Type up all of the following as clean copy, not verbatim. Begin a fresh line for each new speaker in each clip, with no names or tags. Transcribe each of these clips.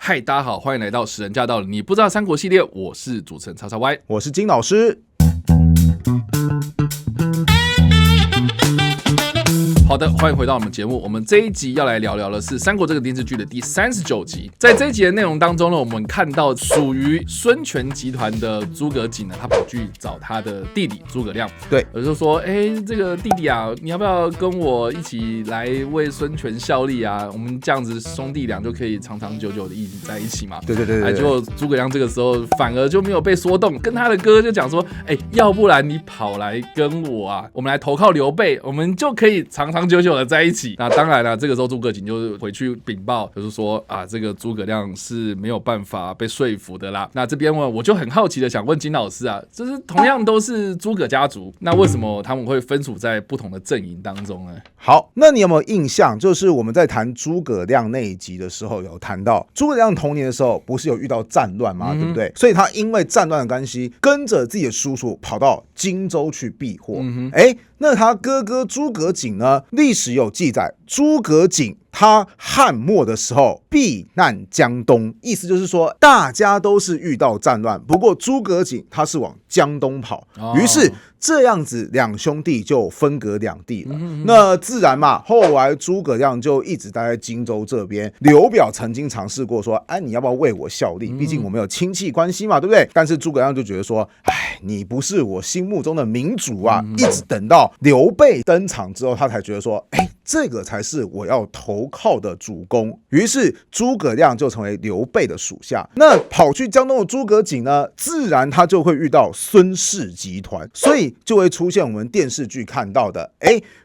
嗨，大家好，欢迎来到《使人驾到了你不知道三国》系列，我是主持人叉叉 Y，
我是金老师。
好的，欢迎回到我们节目。我们这一集要来聊聊的是《三国》这个电视剧的第39集。在这一集的内容当中呢，我们看到属于孙权集团的诸葛瑾呢，他跑去找他的弟弟诸葛亮，
对，
我就说，这个弟弟啊，你要不要跟我一起来为孙权效力啊？我们这样子兄弟俩就可以长长久久的一直在一起嘛。
对。
结果诸葛亮这个时候反而就没有被说动，跟他的哥哥就讲说，要不然你跑来跟我啊，我们来投靠刘备，我们就可以长长久久的在一起。那当然了，这个时候诸葛瑾就回去禀报，就是说啊，这个诸葛亮是没有办法被说服的啦。那这边我就很好奇的想问金老师啊，就是同样都是诸葛家族，那为什么他们会分属在不同的阵营当中呢？
好，那你有没有印象？就是我们在谈诸葛亮那一集的时候，有谈到诸葛亮童年的时候，不是有遇到战乱吗？对不对？所以他因为战乱的关系，跟着自己的叔叔跑到荆州去避祸。那他哥哥诸葛瑾呢？历史有记载，诸葛瑾他汉末的时候避难江东，意思就是说大家都是遇到战乱，不过诸葛瑾他是往江东跑，于是这样子两兄弟就分隔两地了。那自然嘛，后来诸葛亮就一直待在荆州这边。刘表曾经尝试过说，你要不要为我效力？毕竟我们有亲戚关系嘛，对不对？但是诸葛亮就觉得说，你不是我心目中的明主啊！一直等到刘备登场之后，他才觉得说，这个才是我要投靠的主公。于是诸葛亮就成为刘备的属下。那跑去江东的诸葛瑾呢，自然他就会遇到孙氏集团，所以就会出现我们电视剧看到的，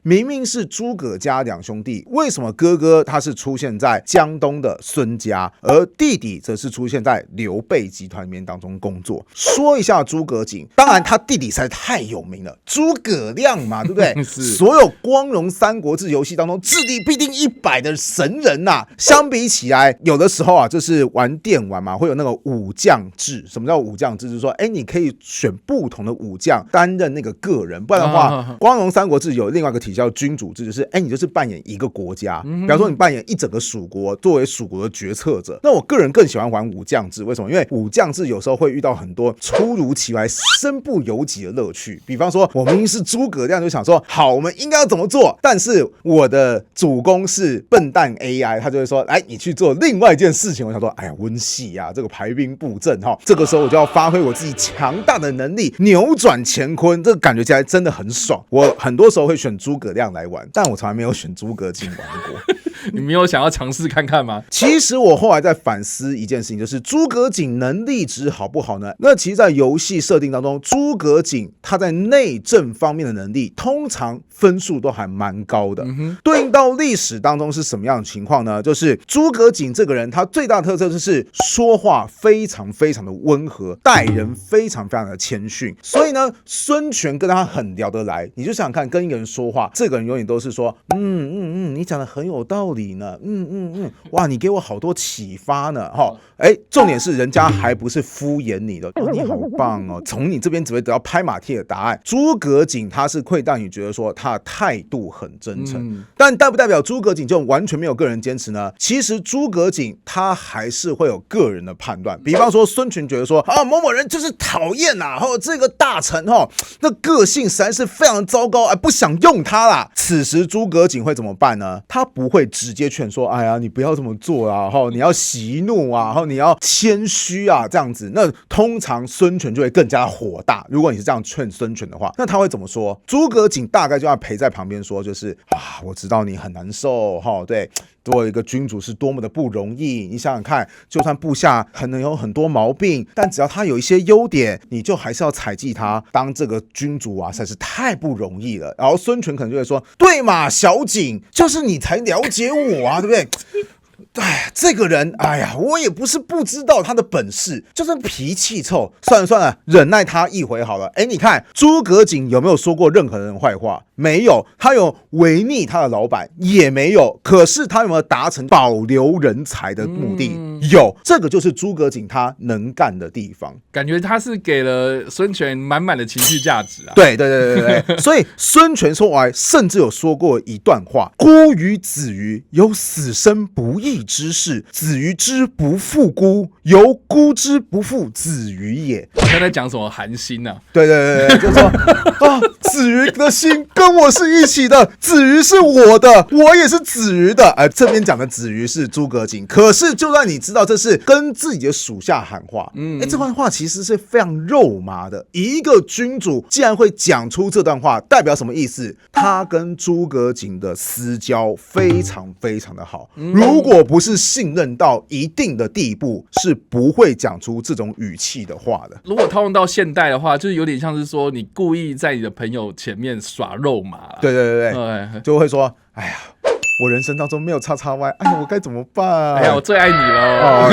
明明是诸葛家两兄弟，为什么哥哥他是出现在江东的孙家，而弟弟则是出现在刘备集团里面当中工作？说一下诸葛瑾，当然他弟弟实在太有名了，诸葛亮嘛，对不对？所有光荣三国志游戏当中智力必定100的神人呐。相比起来，有的时候啊，就是玩电玩嘛，会有那个武将制。什么叫武将制？就是说，你可以选不同的武将担任那个个人，不然的话，光荣三国志有另外一个体系叫君主制，就是你就是扮演一个国家，比方说你扮演一整个蜀国，作为蜀国的决策者。那我个人更喜欢玩武将制，为什么？因为武将制有时候会遇到很多突如其来、身不由己的乐趣。比方说，我明明是诸葛亮，就想说好，我们应该要怎么做？但是我的主公是笨蛋 AI， 他就会说，你去做另外一件事情。我想说，温系啊，这个排兵布阵哈，这个时候我就要发挥我自己强大的能力，扭转乾坤，这个感觉起来真的很爽。我很多时候会选诸葛亮来玩，但我从来没有选诸葛瑾玩过。
你没有想要尝试看看吗？
其实我后来在反思一件事情，就是诸葛瑾能力值好不好呢？那其实在游戏设定当中，诸葛瑾他在内政方面的能力通常分数都还蛮高的。对应到历史当中是什么样的情况呢？就是诸葛瑾这个人，他最大的特色就是说话非常非常的温和，待人非常非常的谦逊。所以呢，孙权跟他很聊得来。你就想想看，跟一个人说话，这个人永远都是说，你讲的很有道理呢，哇，你给我好多启发呢，重点是人家还不是敷衍你的，你好棒哦，从你这边只会得到拍马屁的答案。诸葛瑾他是会让你觉得说他的态度很真诚，但代不代表诸葛瑾就完全没有个人坚持呢？其实诸葛瑾他还是会有个人的判断，比方说孙权觉得说某某人就是讨厌啦，这个大臣那个性实在是非常糟糕，不想用他啦。此时诸葛瑾会怎么办呢？他不会直接劝说，你不要这么做啊，你要息怒啊，你要谦虚啊，这样子。那通常孙权就会更加火大。如果你是这样劝孙权的话，那他会怎么说？诸葛瑾大概就要陪在旁边说，就是我知道你很难受，对，作为一个君主是多么的不容易。你想想看，就算部下可能有很多毛病，但只要他有一些优点，你就还是要采记他。当这个君主啊，实在是太不容易了。然后孙权可能就会说，对嘛，小瑾，就是你才了解我啊，对不对？这个人，我也不是不知道他的本事，就是脾气臭。算了，忍耐他一回好了。你看诸葛瑾有没有说过任何人坏话？没有。他有违逆他的老板？也没有。可是他有没有达成保留人才的目的？有。这个就是诸葛瑾他能干的地方。
感觉他是给了孙权满满的情绪价值啊。
对。所以孙权说甚至有说过一段话：孤于子鱼，有死生不易。义之事，子瑜之不负孤，犹孤之不负子瑜也。
好像在讲什么寒心啊？
对，就说啊，子瑜的心跟我是一起的，子瑜是我的，我也是子瑜的。这边讲的子瑜是诸葛瑾，可是就算你知道这是跟自己的属下喊话，这段话其实是非常肉麻的。一个君主既然会讲出这段话，代表什么意思？他跟诸葛瑾的私交非常非常的好，如果不是信任到一定的地步，是不会讲出这种语气的话的。
如果套用到现代的话，就是有点像是说你故意在你的朋友前面耍肉麻啦。
对，就会说，哎呀，我人生当中没有叉叉 Y， 哎呀，我该怎么办？
哎呀，我最爱你了。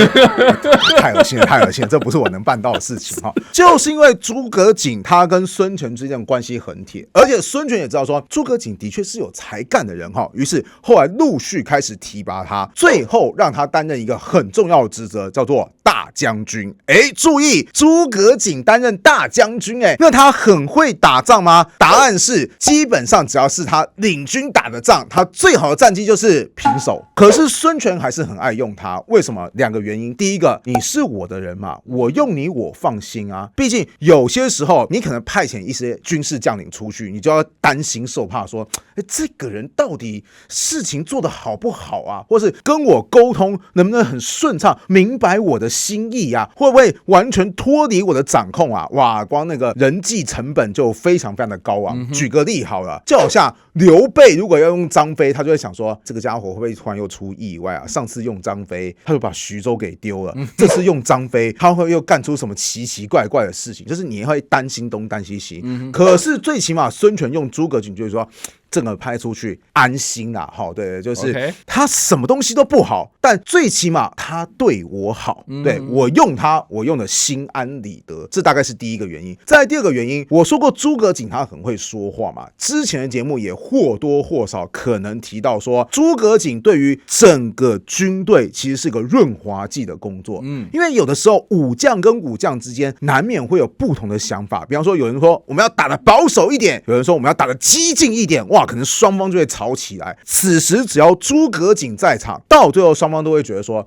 太恶心了，这不是我能办到的事情哈。就是因为诸葛瑾他跟孙权之间的关系很铁，而且孙权也知道说诸葛瑾的确是有才干的人哈，于是后来陆续开始提拔他，最后让他担任一个很重要的职责，叫做大将军。注意，诸葛瑾担任大将军，那他很会打仗吗？答案是，基本上只要是他领军打的仗，他最好的战绩就是平手。可是孙权还是很爱用他，为什么？两个原因。第一个，你是我的人嘛，我用你我放心啊。毕竟有些时候你可能派遣一些军事将领出去，你就要担心受怕说，这个人到底事情做得好不好啊？或是跟我沟通能不能很顺畅，明白我的心意啊？会不会完全脱离我的掌控啊？哇，光那个人际成本就非常非常的高昂。举个例好了，就好像刘备如果要用张飞，他就会想说，这个家伙会不会突然又出意外啊？上次用张飞，他就把徐州给丢了，这次用张飞，他会又干出什么奇奇怪怪的事情？就是你会担心东担心西。可是最起码孙权用诸葛瑾就是说，这个派出去安心啦，对，就是他什么东西都不好，但最起码他对我好，对我用他，我用的心安理得，这大概是第一个原因。再来第二个原因，我说过诸葛瑾他很会说话嘛，之前的节目也或多或少可能提到说，诸葛瑾对于整个军队其实是个润滑剂的工作，因为有的时候武将跟武将之间难免会有不同的想法，比方说有人说我们要打得保守一点，有人说我们要打得激进一点，哇，可能双方就会吵起来。此时只要诸葛瑾在场，到最后双方都会觉得说，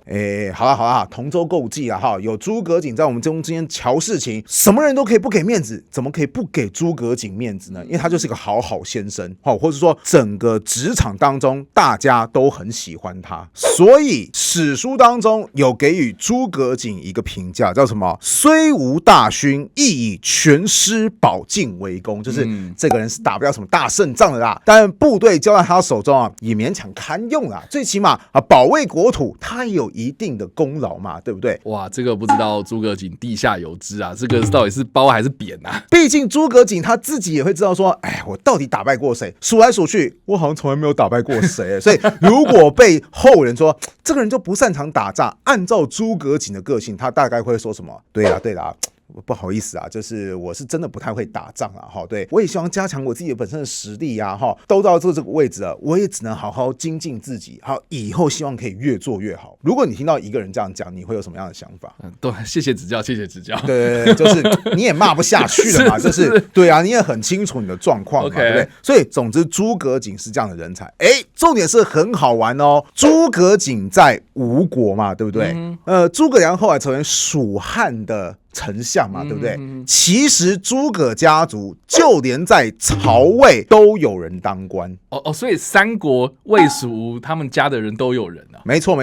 好啦，同舟共济啊，有诸葛瑾在我们中间瞧事情，什么人都可以不给面子，怎么可以不给诸葛瑾面子呢？因为他就是个好先生，或者说整个职场当中大家都很喜欢他，所以史书当中有给予诸葛瑾一个评价，叫什么？虽无大勋，亦以全师保境为功，就是这个人是打不了什么大胜仗的啦，但部队交在他手中啊，也勉强堪用啦，最起码保卫国土，他也有一定的功劳嘛，对不对？
哇，这个不知道诸葛瑾地下有知啊，这个到底是褒还是贬啊？
毕竟诸葛瑾他自己也会知道说，我到底打败过谁？数来数去，我好像从来没有打败过谁。所以如果被后人说这个人就不擅长打仗，按照诸葛瑾的个性，他大概会说什么？对啦，不好意思啊，就是我是真的不太会打仗啊，对，我也希望加强我自己本身的实力啊，都到这个位置了，我也只能好好精进自己，以后希望可以越做越好。如果你听到一个人这样讲，你会有什么样的想法？
对，谢谢指教。
对，就是你也骂不下去了嘛，就是对啊，你也很清楚你的状况嘛，对不对？所以总之，诸葛瑾是这样的人才。重点是很好玩哦，诸葛瑾在吴国嘛，对不对？诸葛亮后来成为蜀汉的丞相嘛，对不对？其实诸葛家族就连在曹魏都有人当官
所以三国魏蜀吴他们家的人都有人啊。
没错。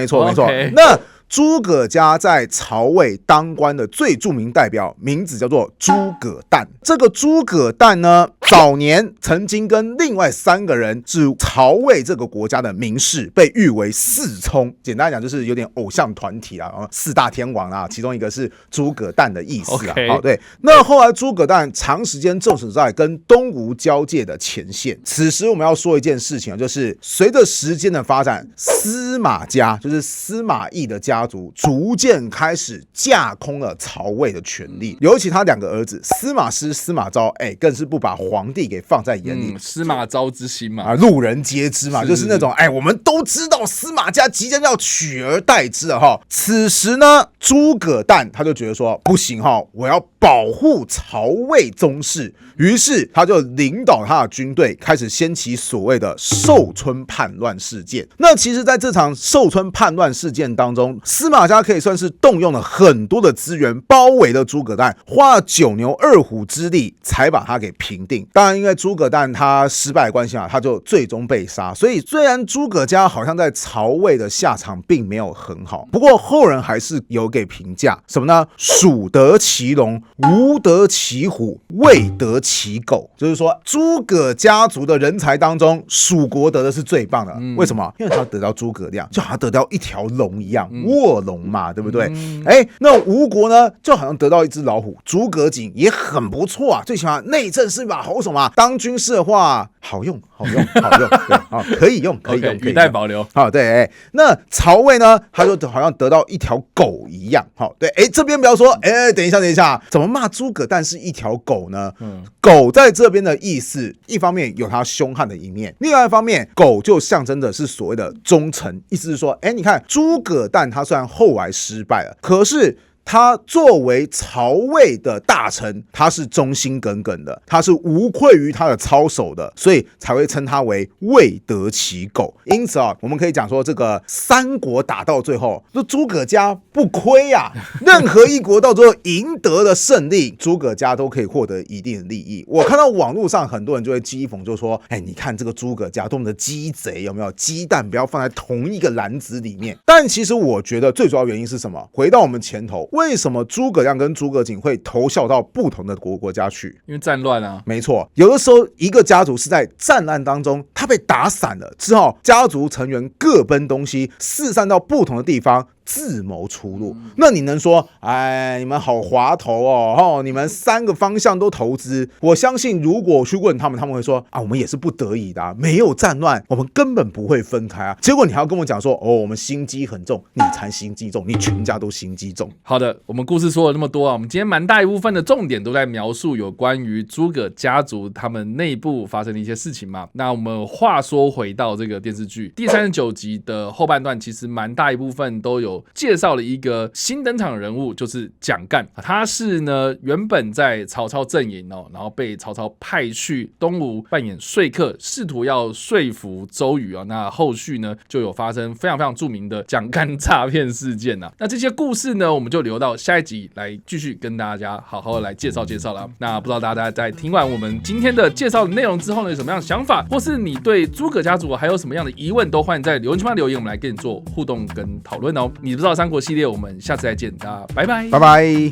那诸葛家在曹魏当官的最著名代表名字叫做诸葛诞。这个诸葛诞呢，早年曾经跟另外3个人是曹魏这个国家的名士，被誉为四聪。简单来讲就是有点偶像团体啊，4大天王啊，其中一个是诸葛诞的意思啊。对。那后来诸葛诞长时间驻守在跟东吴交界的前线。此时我们要说一件事情，就是随着时间的发展，司马家就是司马懿的家族逐渐开始架空了曹魏的权力，尤其他2个儿子司马师、司马昭，更是不把皇帝给放在眼里。
司马昭之心嘛，
路人皆知嘛，就是那种我们都知道司马家即将要取而代之了哈。此时呢，诸葛诞他就觉得说不行哈，我要保护曹魏宗室，于是他就领导他的军队开始掀起所谓的寿春叛乱事件。那其实在这场寿春叛乱事件当中，司马家可以算是动用了很多的资源，包围了诸葛诞，花了9牛2虎之力才把他给平定。当然因为诸葛诞他失败的关系啊，他就最终被杀。所以虽然诸葛家好像在曹魏的下场并没有很好，不过后人还是有给评价什么呢？蜀得其龙，吴得其虎，魏得其狗。就是说诸葛家族的人才当中，蜀国得的是最棒的。为什么？因为他得到诸葛亮，就好像得到一条龙一样，卧龙嘛，对不对？那吴国呢，就好像得到一只老虎。诸葛瑾也很不错啊，最起码内政是把好手嘛，当军事的话好用，对，可以用，
语带保留。
对，那曹魏呢，他就好像得到一条狗一样。对，这边不要说，等一下，怎么骂诸葛诞是一条狗呢？狗在这边的意思，一方面有它凶悍的一面，另外一方面，狗就象征的是所谓的忠诚，意思是说，你看诸葛诞他虽然后来失败了，可是他作为曹魏的大臣，他是忠心耿耿的，他是无愧于他的操守的，所以才会称他为魏得其狗。因此我们可以讲说，这个三国打到最后，诸葛家不亏啊，任何一国到最后赢得了胜利，诸葛家都可以获得一定的利益。我看到网络上很多人就会讥讽，就说，你看这个诸葛家多么的鸡贼，有没有？鸡蛋不要放在同一个篮子里面。但其实我觉得最主要原因是什么？回到我们前头。为什么诸葛亮跟诸葛瑾会投效到不同的国家去？
因为战乱啊。
没错，有的时候一个家族是在战乱当中，他被打散了，只好家族成员各奔东西，四散到不同的地方，自谋出路。那你能说，你们好滑头哦，你们3个方向都投资？我相信如果去问他们会说，我们也是不得已的没有战乱，我们根本不会分开啊。结果你还要跟我讲说，我们心机很重，你才心机重，你全家都心机重。
好的，我们故事说了那么多我们今天蛮大一部分的重点都在描述有关于诸葛家族他们内部发生的一些事情嘛。那我们话说回到这个电视剧第39集的后半段，其实蛮大一部分都有介绍了一个新登场的人物，就是蒋干。他是呢原本在曹操阵营然后被曹操派去东吴扮演说客，试图要说服周瑜那后续呢就有发生非常非常著名的蒋干诈骗事件那这些故事呢，我们就留到下一集来继续跟大家好好来介绍了。那不知道大家在听完我们今天的介绍的内容之后呢，有什么样的想法，或是你对诸葛家族还有什么样的疑问，都欢迎在留言区留言，我们来跟你做互动跟讨论你不知道三国系列，我们下次再见，大家拜拜，
拜拜。